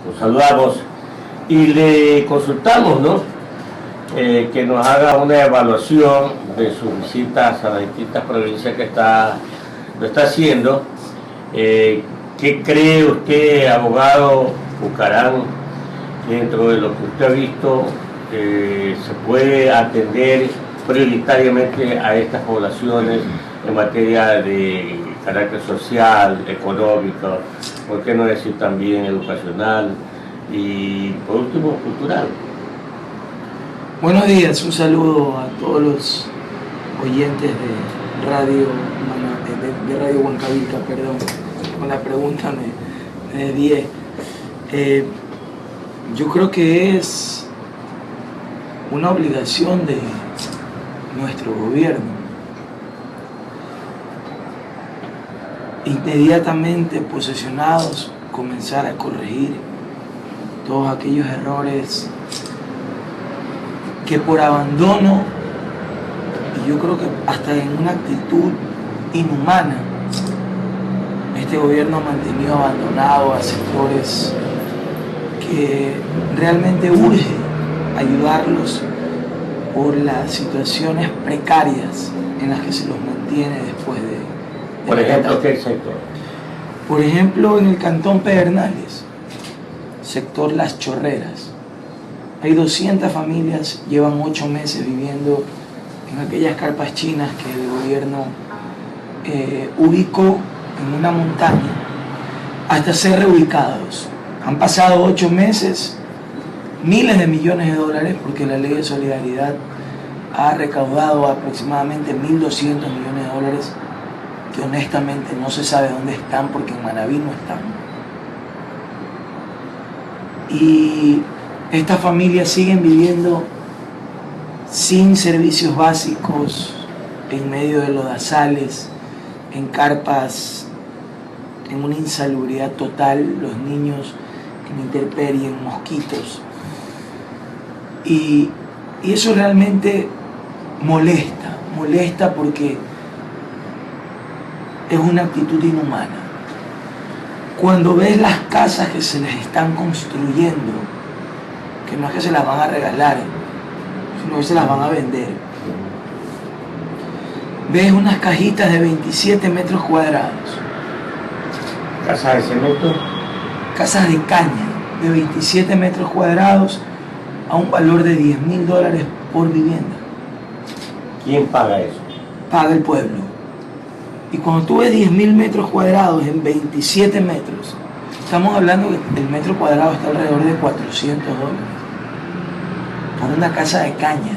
Lo saludamos y le consultamos, ¿no? Que nos haga una evaluación de sus visitas a las distintas provincias que lo está haciendo. ¿Qué cree usted, abogado Bucarán, que dentro de lo que usted ha visto se puede atender prioritariamente a estas poblaciones en materia de carácter social, económico, por qué no decir también educacional y por último cultural? Buenos días, un saludo a todos los oyentes de Radio Huancavilca, perdón. Con la pregunta me desvié. Yo creo que es una obligación de nuestro gobierno inmediatamente posesionados comenzar a corregir todos aquellos errores que por abandono, y yo creo que hasta en una actitud inhumana, este gobierno ha mantenido abandonado a sectores que realmente urge ayudarlos por las situaciones precarias en las que se los mantiene después de por ejemplo, ¿qué sector? Por ejemplo, en el cantón Pedernales, sector Las Chorreras, hay 200 familias, llevan 8 meses viviendo en aquellas carpas chinas que el gobierno ubicó en una montaña hasta ser reubicados. Han pasado 8 meses, miles de millones de dólares, porque la ley de solidaridad ha recaudado aproximadamente 1.200 millones de dólares, que honestamente no se sabe dónde están, porque en Manabí no están. Y estas familias siguen viviendo sin servicios básicos, en medio de lodazales, en carpas, en una insalubridad total, los niños en intemperie, en mosquitos. Y eso realmente molesta porque es una actitud inhumana. Cuando ves las casas que se les están construyendo, que no es que se las van a regalar, sino que se las van a vender, ves unas cajitas de 27 metros cuadrados. ¿Casas de cemento? Casas de caña de 27 metros cuadrados a un valor de $10.000 por vivienda. ¿Quién paga eso? Paga el pueblo. Y cuando tú ves 10.000 metros cuadrados en 27 metros, estamos hablando que el metro cuadrado está alrededor de $400 por una casa de caña.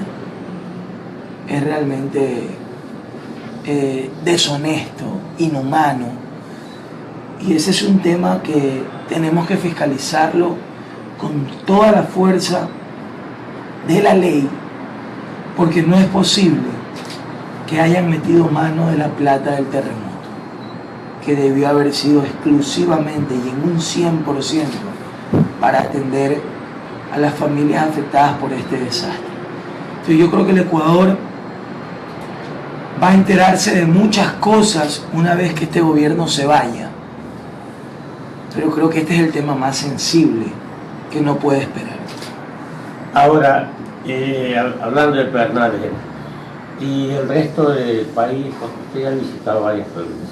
Es realmente deshonesto, inhumano. Y ese es un tema que tenemos que fiscalizarlo con toda la fuerza de la ley, porque no es posible que hayan metido mano de la plata del terremoto, que debió haber sido exclusivamente y en un 100% para atender a las familias afectadas por este desastre. Entonces yo creo que el Ecuador va a enterarse de muchas cosas una vez que este gobierno se vaya, pero creo que este es el tema más sensible que no puede esperar. Ahora, hablando de Pedernales y el resto del país, porque usted ha visitado varias provincias.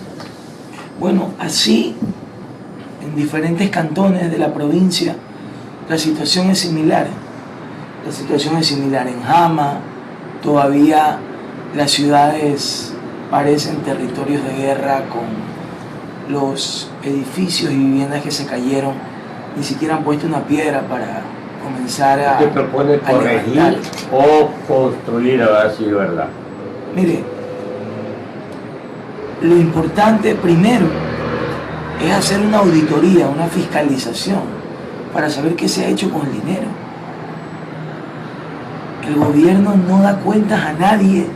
Bueno, así, en diferentes cantones de la provincia, la situación es similar. La situación es similar en Jama, todavía las ciudades parecen territorios de guerra, con los edificios y viviendas que se cayeron, ni siquiera han puesto una piedra para comenzar a... ¿Usted propone corregir o construir, a ver si es verdad? Mire, lo importante primero es hacer una auditoría, una fiscalización, para saber qué se ha hecho con el dinero. El gobierno no da cuentas a nadie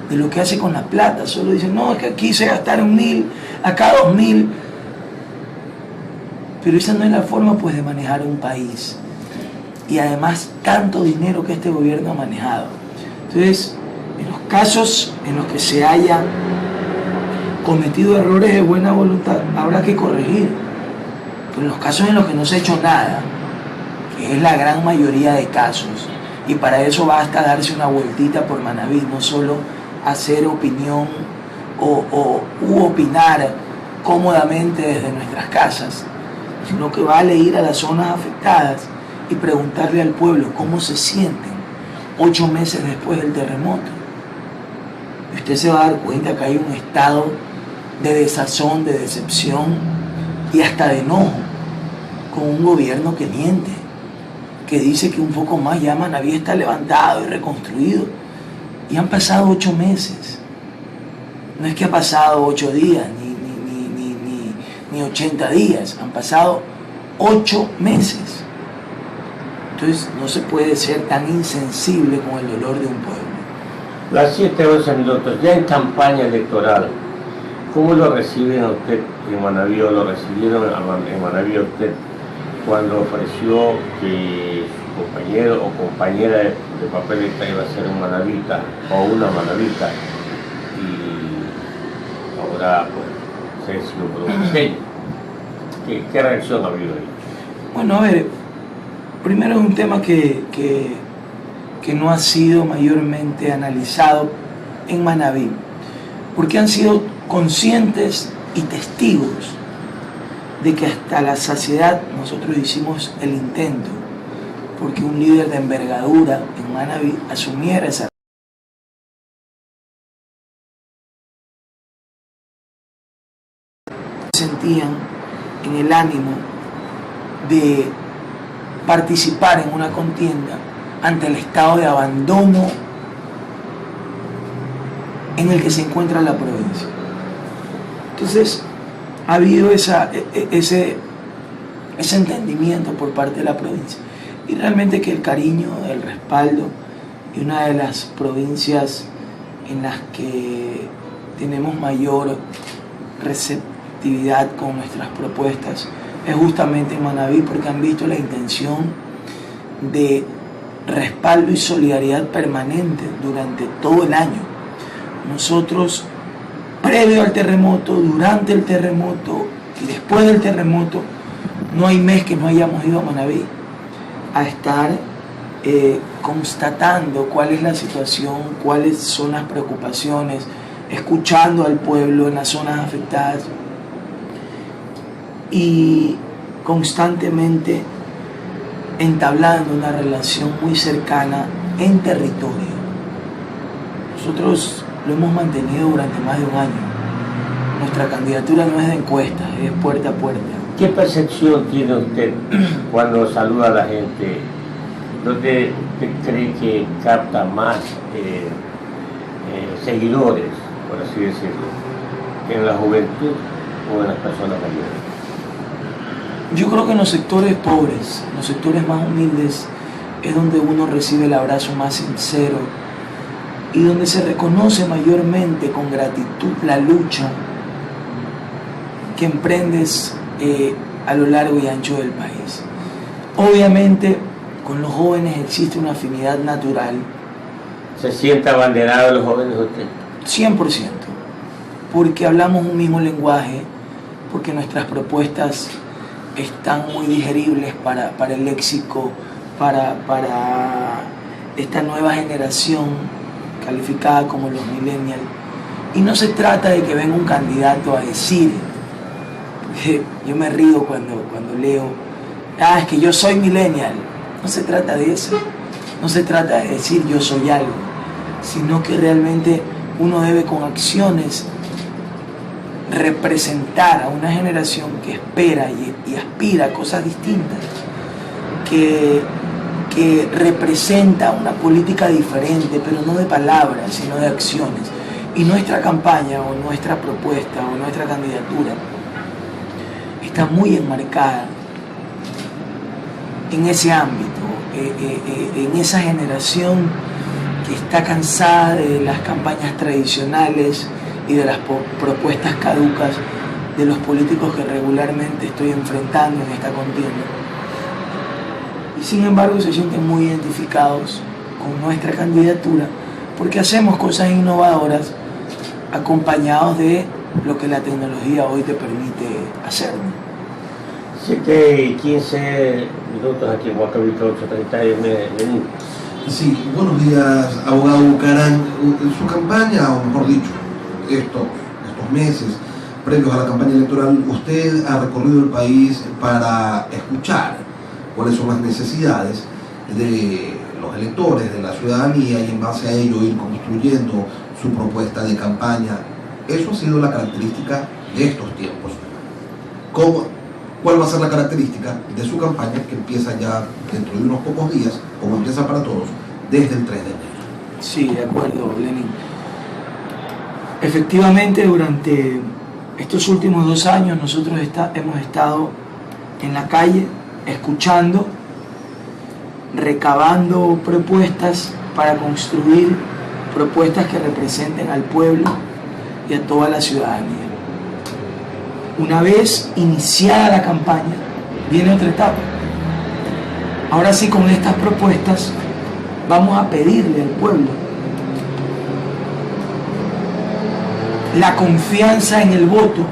de lo que hace con la plata, solo dice, no, es que aquí se gastaron 1.000, acá 2.000. Pero esa no es la forma, pues, de manejar un país. Y además, tanto dinero que este gobierno ha manejado. Entonces, en los casos en los que se hayan cometido errores de buena voluntad, habrá que corregir. Pero en los casos en los que no se ha hecho nada, que es la gran mayoría de casos, y para eso basta darse una vueltita por Manabí, no solo hacer opinión u opinar cómodamente desde nuestras casas, sino que vale ir a las zonas afectadas y preguntarle al pueblo cómo se sienten 8 meses después del terremoto. Y usted se va a dar cuenta que hay un estado de desazón, de decepción y hasta de enojo con un gobierno que miente, que dice que un poco más ya Manabí está levantado y reconstruido. Y han pasado 8 meses. No es que ha pasado 8 días, ni 80 días. Han pasado 8 meses. Entonces no se puede ser tan insensible con el dolor de un pueblo. Las 7:11 minutos, ya en campaña electoral, ¿cómo lo reciben a usted en Manabí, o lo recibieron en Manabí a usted cuando ofreció que su compañero o compañera de papeleta iba a ser un manabita o una manabita, y ahora pues se decidió por un pequeño? ¿Qué reacción ha habido ahí? Bueno, a ver, primero es un tema que no ha sido mayormente analizado en Manabí, porque han sido conscientes y testigos de que hasta la saciedad nosotros hicimos el intento porque un líder de envergadura en Manabí asumiera esa sentían en el ánimo de participar en una contienda ante el estado de abandono en el que se encuentra la provincia. Entonces ha habido ese entendimiento por parte de la provincia, y realmente que el cariño, el respaldo, y una de las provincias en las que tenemos mayor receptividad con nuestras propuestas es justamente en Manabí, porque han visto la intención de respaldo y solidaridad permanente durante todo el año. Nosotros, previo al terremoto, durante el terremoto y después del terremoto, no hay mes que no hayamos ido a Manabí a estar constatando cuál es la situación, cuáles son las preocupaciones, escuchando al pueblo en las zonas afectadas y constantemente entablando una relación muy cercana en territorio. Nosotros lo hemos mantenido durante más de un año. Nuestra candidatura no es de encuestas, es puerta a puerta. ¿Qué percepción tiene usted cuando saluda a la gente? ¿Dónde usted cree que capta más seguidores, por así decirlo, en la juventud o en las personas mayores? Yo creo que en los sectores pobres, en los sectores más humildes, es donde uno recibe el abrazo más sincero y donde se reconoce mayormente con gratitud la lucha que emprendes a lo largo y ancho del país. Obviamente, con los jóvenes existe una afinidad natural. ¿Se siente abanderado de los jóvenes usted? 100%, porque hablamos un mismo lenguaje, porque nuestras propuestas están muy digeribles para el léxico, para esta nueva generación calificada como los millennials. Y no se trata de que venga un candidato a decir, yo me río cuando leo, es que yo soy millennial. No se trata de eso, no se trata de decir yo soy algo, sino que realmente uno debe con acciones representar a una generación que espera y aspira a cosas distintas, que representa una política diferente, pero no de palabras, sino de acciones. Y nuestra campaña o nuestra propuesta o nuestra candidatura está muy enmarcada en ese ámbito, en esa generación que está cansada de las campañas tradicionales y de las propuestas caducas de los políticos que regularmente estoy enfrentando en esta contienda. Y sin embargo se sienten muy identificados con nuestra candidatura porque hacemos cosas innovadoras acompañados de lo que la tecnología hoy te permite hacer. 7:15 aquí en Huancavelica 8:30 Lenín. Sí, buenos días, abogado Bucarán. Su campaña, o mejor dicho, estos meses previos a la campaña electoral, usted ha recorrido el país para escuchar cuáles son las necesidades de los electores, de la ciudadanía, y en base a ello ir construyendo su propuesta de campaña. Eso ha sido la característica de estos tiempos. ¿Cuál va a ser la característica de su campaña, que empieza ya dentro de unos pocos días, como empieza para todos, desde el 3 de enero? Sí, de acuerdo, Lenin. Efectivamente, durante estos últimos 2 años nosotros hemos estado en la calle escuchando, recabando propuestas para construir propuestas que representen al pueblo y a toda la ciudadanía. Una vez iniciada la campaña, viene otra etapa. Ahora sí, con estas propuestas vamos a pedirle al pueblo la confianza en el voto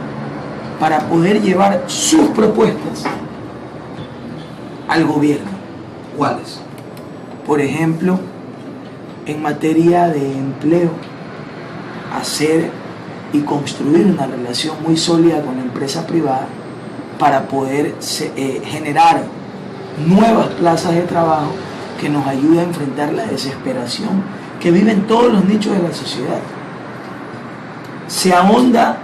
para poder llevar sus propuestas al gobierno. ¿Cuáles? Por ejemplo, en materia de empleo, hacer y construir una relación muy sólida con la empresa privada para poder generar nuevas plazas de trabajo que nos ayuden a enfrentar la desesperación que viven todos los nichos de la sociedad. Se ahonda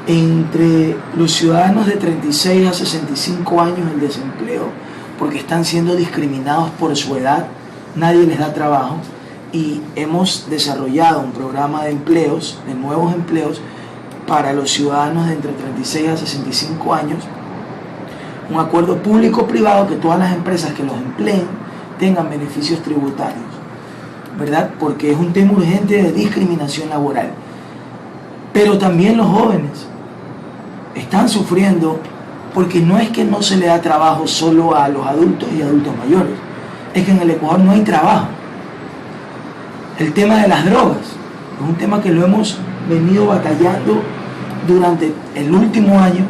entre los ciudadanos de 36 a 65 años el desempleo porque están siendo discriminados por su edad, nadie les da trabajo, y hemos desarrollado un programa de empleos, de nuevos empleos para los ciudadanos de entre 36 a 65 años, un acuerdo público-privado que todas las empresas que los empleen tengan beneficios tributarios, ¿verdad? Porque es un tema urgente de discriminación laboral. Pero también los jóvenes están sufriendo porque no es que no se le da trabajo solo a los adultos y adultos mayores, es que en el Ecuador no hay trabajo. El tema de las drogas es un tema que lo hemos venido batallando durante el último año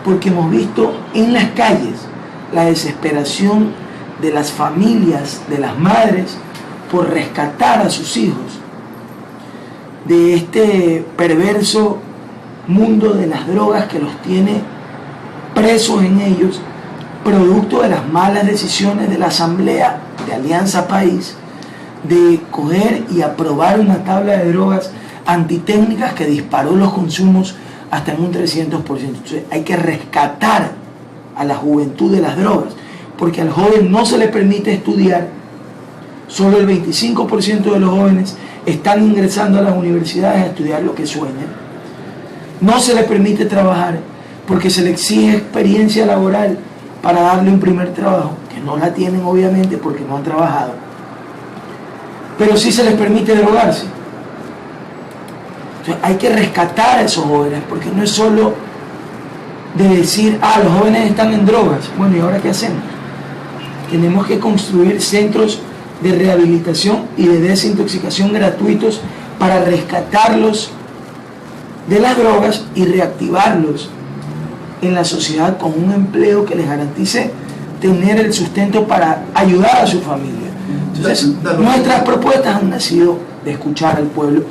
porque hemos visto en las calles la desesperación de las familias, de las madres, por rescatar a sus hijos de este perverso mundo de las drogas que los tiene presos en ellos, producto de las malas decisiones de la Asamblea de Alianza País de coger y aprobar una tabla de drogas antitécnicas que disparó los consumos hasta en un 300%. Entonces hay que rescatar a la juventud de las drogas, porque al joven no se le permite estudiar. Solo el 25% de los jóvenes están ingresando a las universidades a estudiar lo que sueñan. No se les permite trabajar porque se les exige experiencia laboral para darle un primer trabajo, que no la tienen obviamente porque no han trabajado. Pero sí se les permite drogarse. Entonces hay que rescatar a esos jóvenes, porque no es solo de decir, los jóvenes están en drogas. Bueno, ¿y ahora qué hacemos? Tenemos que construir centros de rehabilitación y de desintoxicación gratuitos para rescatarlos de las drogas y reactivarlos en la sociedad con un empleo que les garantice tener el sustento para ayudar a su familia. Entonces, nuestras propuestas han nacido de escuchar al pueblo,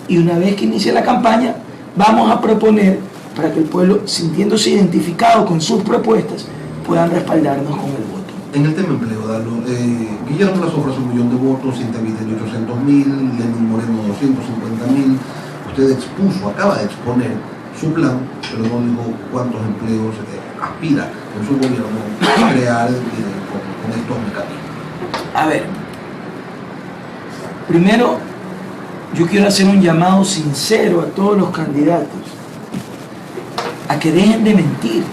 y una vez que inicie la campaña vamos a proponer para que el pueblo, sintiéndose identificado con sus propuestas, puedan respaldarnos con el voto. En el tema empleo, Dalo, Guillermo Lazo ofrece 1 millón de votos, Cintia Viteri 800.000, Lenín Moreno 250.000. Usted acaba de exponer su plan, pero no dijo cuántos empleos aspira con su gobierno a crear con estos mecanismos. A ver, primero yo quiero hacer un llamado sincero a todos los candidatos a que dejen de mentir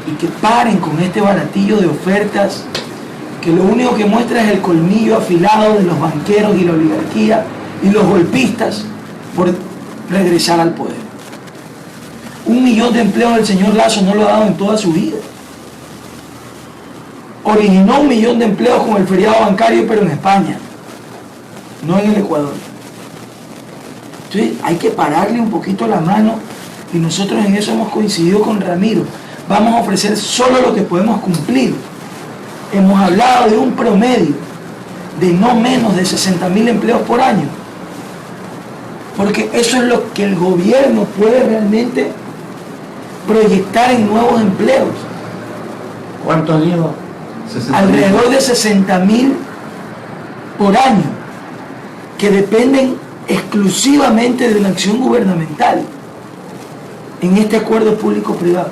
y que paren con este baratillo de ofertas que lo único que muestra es el colmillo afilado de los banqueros y la oligarquía y los golpistas por regresar al poder. 1 millón de empleos el señor Lazo no lo ha dado en toda su vida. Originó 1 millón de empleos con el feriado bancario, pero en España, no en el Ecuador. Entonces hay que pararle un poquito la mano, y nosotros en eso hemos coincidido con Ramiro. vamos a ofrecer solo lo que podemos cumplir. Hemos hablado de un promedio de no menos de 60.000 empleos por año, porque eso es lo que el gobierno puede realmente proyectar en nuevos empleos. ¿Cuántos dijo? Alrededor de 60.000 por año, que dependen exclusivamente de una acción gubernamental en este acuerdo público-privado.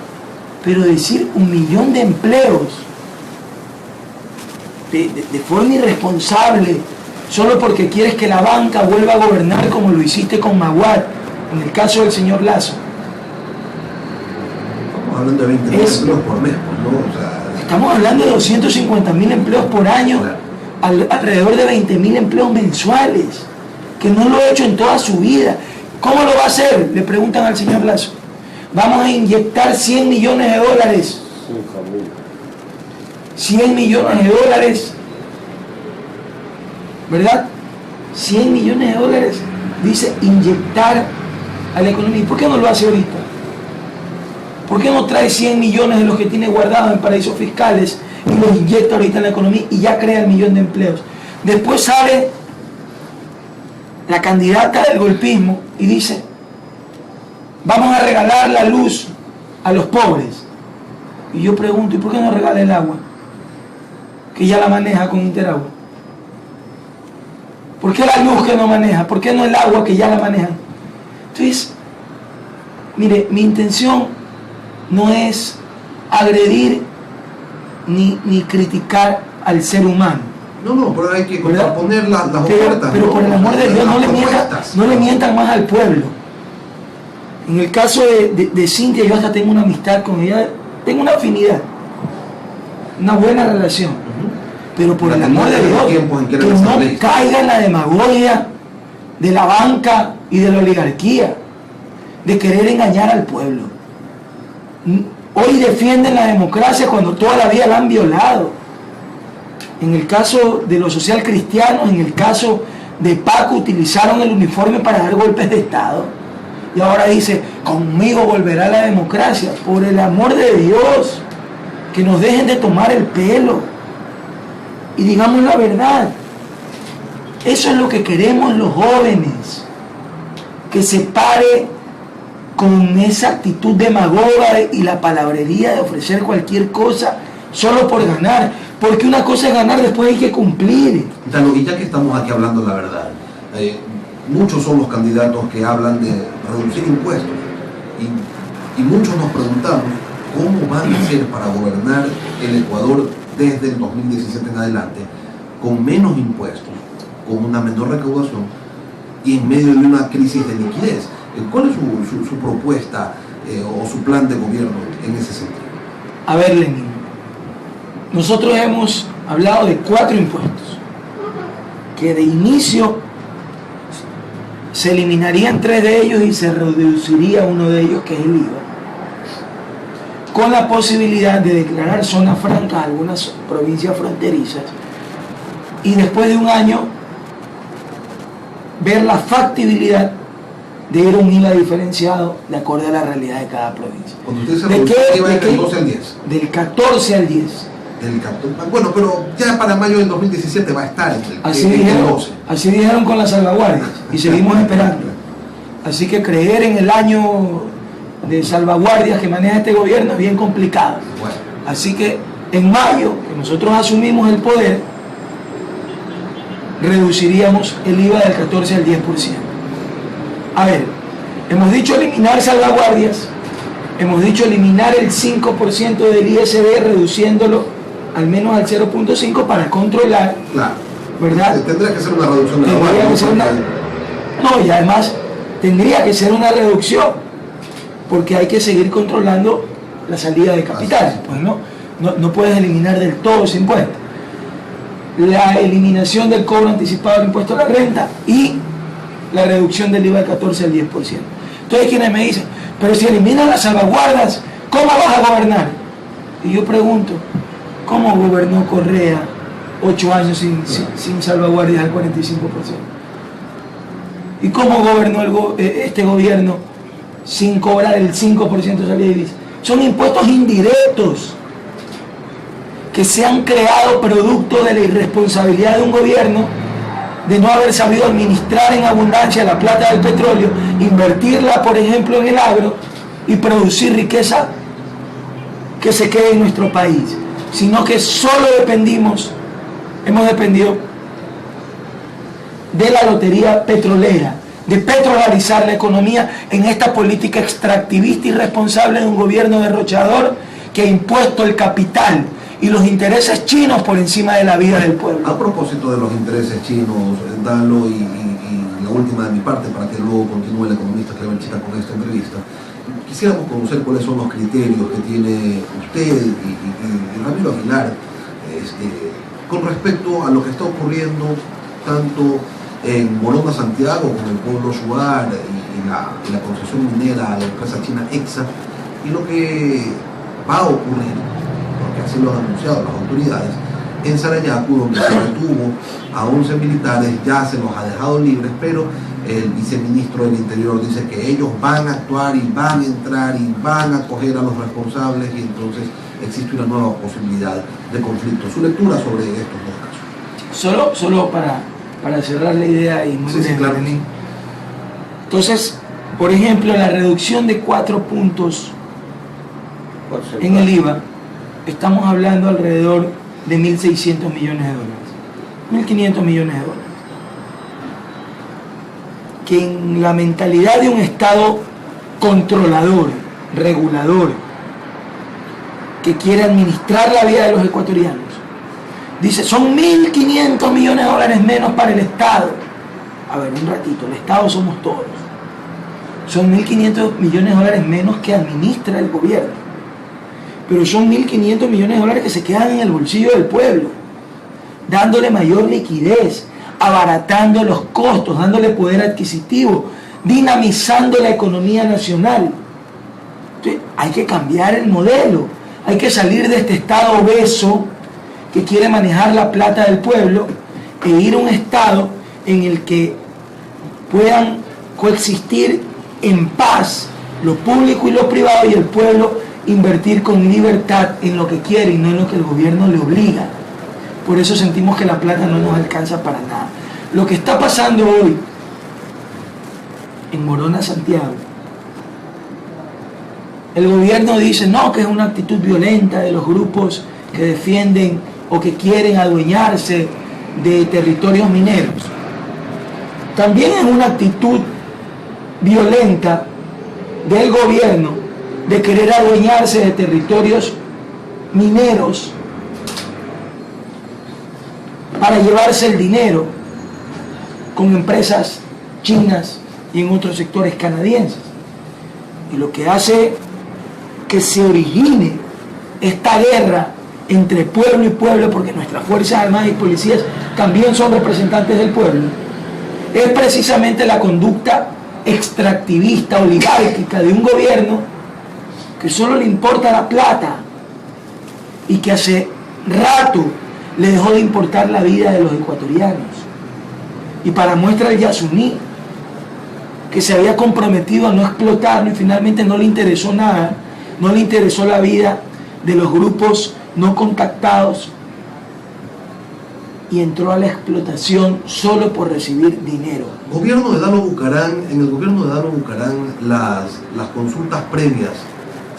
Pero decir 1 millón de empleos de forma irresponsable, solo porque quieres que la banca vuelva a gobernar como lo hiciste con Maguad, en el caso del señor Lazo. Estamos hablando de 20.000 empleos por mes, ¿no? O sea, estamos hablando de 250.000 empleos por año, claro. Alrededor de 20.000 empleos mensuales, que no lo ha hecho en toda su vida. ¿Cómo lo va a hacer? Le preguntan al señor Lazo. Vamos a inyectar 100 millones de dólares. 100 millones de dólares, ¿verdad? 100 millones de dólares, dice, inyectar a la economía. ¿Y por qué no lo hace ahorita? ¿Por qué no trae 100 millones de los que tiene guardados en paraísos fiscales y los inyecta ahorita en la economía y ya crea el 1 millón de empleos? Después sale la candidata del golpismo y dice, vamos a regalar la luz a los pobres. Y yo pregunto, ¿y por qué no regala el agua? Que ya la maneja con Interagua. ¿Por qué la luz que no maneja? ¿Por qué no el agua que ya la manejan? Entonces, mire, mi intención no es agredir ni criticar al ser humano. No, pero hay que contraponer las ofertas. Pero por el amor de Dios, no le mientan más al pueblo. En el caso de Cintia, yo hasta tengo una amistad con ella, tengo una afinidad, una buena relación. Pero por el amor de Dios, que no caiga en la demagogia de la banca y de la oligarquía, de querer engañar al pueblo. Hoy defienden la democracia cuando toda la vida la han violado. En el caso de los social cristianos, en el caso de Paco, utilizaron el uniforme para dar golpes de Estado. Y ahora dice, conmigo volverá la democracia. Por el amor de Dios, que nos dejen de tomar el pelo. Y digamos la verdad, eso es lo que queremos los jóvenes, que se pare con esa actitud demagoga y la palabrería de ofrecer cualquier cosa solo por ganar, porque una cosa es ganar, después hay que cumplir. Y ya que estamos aquí hablando la verdad, muchos son los candidatos que hablan de reducir impuestos y muchos nos preguntamos cómo van a hacer para gobernar el Ecuador desde el 2017 en adelante, con menos impuestos, con una menor recaudación y en medio de una crisis de liquidez. ¿Cuál es su propuesta o su plan de gobierno en ese sentido? A ver, Lenin, nosotros hemos hablado de 4 impuestos, que de inicio se eliminarían 3 de ellos y se reduciría uno de ellos, que es el IVA, con la posibilidad de declarar zonas francas a algunas provincias fronterizas y después de un año ver la factibilidad de ir a un IVA diferenciado de acuerdo a la realidad de cada provincia. Cuando usted se reduce del 14 al 10. Del 14 al 10. Bueno, pero ya para mayo del 2017 va a estar entre el 12. Así dijeron con las salvaguardias y seguimos esperando. Así que creer en el año de salvaguardias que maneja este gobierno es bien complicado. Bueno. Así que en mayo, que nosotros asumimos el poder, reduciríamos el IVA del 14 al 10%. A ver, hemos dicho eliminar salvaguardias, hemos dicho eliminar el 5% del ISD, reduciéndolo al menos al 0.5 para controlar, claro, ¿verdad? Tendría que ser una reducción de la No, y además tendría que ser una reducción, porque hay que seguir controlando la salida de capitales, pues no puedes eliminar del todo ese impuesto. La eliminación del cobro anticipado del impuesto a la renta y la reducción del IVA del 14 al 10%. Entonces quienes me dicen, pero si eliminan las salvaguardas, ¿cómo vas a gobernar? Y yo pregunto, ¿cómo gobernó Correa 8 años sin salvaguardias al 45%? ¿Y cómo gobernó este gobierno sin cobrar el 5% de salida de divisa? son impuestos indirectos que se han creado producto de la irresponsabilidad de un gobierno de no haber sabido administrar en abundancia la plata del petróleo, invertirla, por ejemplo, en el agro y producir riqueza que se quede en nuestro país, sino que solo hemos dependido de la lotería petrolera, de petrolarizar la economía en esta política extractivista y irresponsable de un gobierno derrochador que ha impuesto el capital y los intereses chinos por encima de la vida del pueblo. A propósito de los intereses chinos, Dalo, y la última de mi parte, para que luego continúe el economista Clever Chica con esta entrevista, quisiéramos conocer cuáles son los criterios que tiene usted y Ramiro Aguilar con respecto a lo que está ocurriendo tanto en Morona, Santiago, con el pueblo Shuar y la concesión minera a la empresa china Exsa, y lo que va a ocurrir, porque así lo han anunciado las autoridades, en Sarayaku, donde se detuvo a 11 militares, ya se los ha dejado libres, pero el viceministro del Interior dice que ellos van a actuar y van a entrar y van a coger a los responsables, y entonces existe una nueva posibilidad de conflicto. Su lectura sobre estos dos casos. Solo para cerrar la idea y muy sí, claro. Entonces, por ejemplo, la reducción de 4 puntos en el IVA, estamos hablando alrededor de 1.600 millones de dólares, 1.500 millones de dólares, que en la mentalidad de un Estado controlador, regulador, que quiere administrar la vida de los ecuatorianos, dice, son 1.500 millones de dólares menos para el Estado. A ver, un ratito, el Estado somos todos. Son 1.500 millones de dólares menos que administra el gobierno. Pero son 1.500 millones de dólares que se quedan en el bolsillo del pueblo, dándole mayor liquidez, abaratando los costos, dándole poder adquisitivo, dinamizando la economía nacional. Entonces, hay que cambiar el modelo, hay que salir de este Estado obeso que quiere manejar la plata del pueblo e ir a un Estado en el que puedan coexistir en paz lo público y lo privado, y el pueblo invertir con libertad en lo que quiere y no en lo que el gobierno le obliga. Por eso sentimos que la plata no nos alcanza para nada. Lo que está pasando hoy en Morona, Santiago, el gobierno dice no, que es una actitud violenta de los grupos que defienden o que quieren adueñarse de territorios mineros. También es una actitud violenta del gobierno de querer adueñarse de territorios mineros para llevarse el dinero con empresas chinas y en otros sectores canadienses. Y lo que hace que se origine esta guerra entre pueblo y pueblo, porque nuestras Fuerzas Armadas y policías también son representantes del pueblo, es precisamente la conducta extractivista, oligárquica de un gobierno que solo le importa la plata y que hace rato le dejó de importar la vida de los ecuatorianos. Y para muestra el Yasuní, que se había comprometido a no explotarlo y finalmente no le interesó nada, no le interesó la vida de los grupos no contactados y entró a la explotación solo por recibir dinero. Gobierno de Dalo Bucaram, en el gobierno de Dalo Bucaram, las consultas previas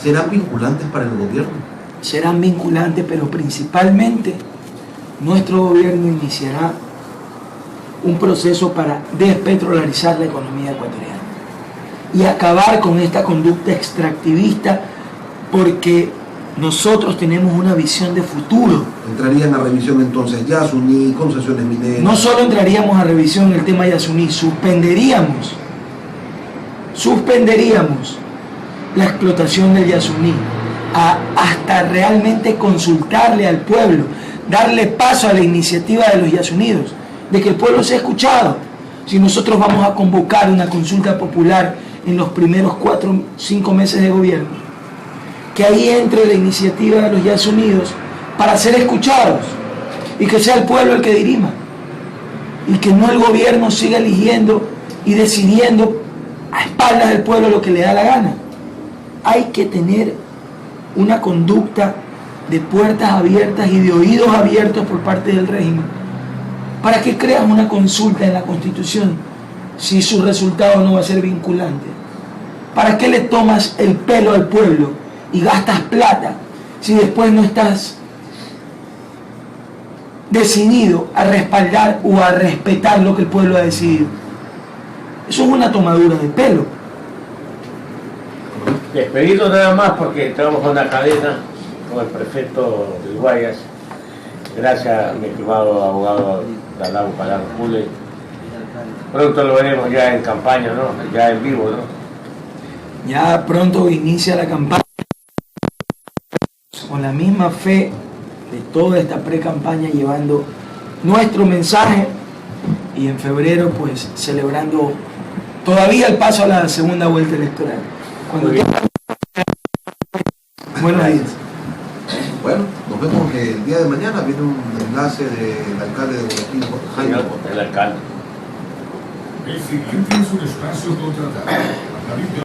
serán vinculantes para el gobierno. Serán vinculantes, pero principalmente nuestro gobierno iniciará un proceso para despetrolarizar la economía ecuatoriana y acabar con esta conducta extractivista, porque nosotros tenemos una visión de futuro. Entrarían a revisión entonces Yasuní, concesiones mineras. No solo entraríamos a revisión el tema Yasuní, suspenderíamos la explotación del Yasuní hasta realmente consultarle al pueblo, darle paso a la iniciativa de los Yasunidos, de que el pueblo sea escuchado. Si nosotros vamos a convocar una consulta popular en los primeros 4 o 5 meses de gobierno, que ahí entre la iniciativa de los Yasunidos para ser escuchados y que sea el pueblo el que dirima y que no el gobierno siga eligiendo y decidiendo a espaldas del pueblo lo que le da la gana. Hay que tener una conducta de puertas abiertas y de oídos abiertos por parte del régimen. ¿Para qué creas una consulta en la Constitución si su resultado no va a ser vinculante? ¿Para qué le tomas el pelo al pueblo y gastas plata si después no estás decidido a respaldar o a respetar lo que el pueblo ha decidido? Eso es una tomadura de pelo. Despedido nada más porque estamos con una cadena con el prefecto del Guayas. Gracias, mi estimado abogado Dalao Palar Pule. Pronto lo veremos ya en campaña, ¿no? Ya en vivo, ¿no? Ya pronto inicia la campaña con la misma fe de toda esta pre-campaña, llevando nuestro mensaje, y en febrero pues celebrando todavía el paso a la segunda vuelta electoral. Cuando buenos días. Bueno, nos vemos que el día de mañana viene un enlace del alcalde de Guayaquil, Jaime. El alcalde. El siguiente es un espacio contratado.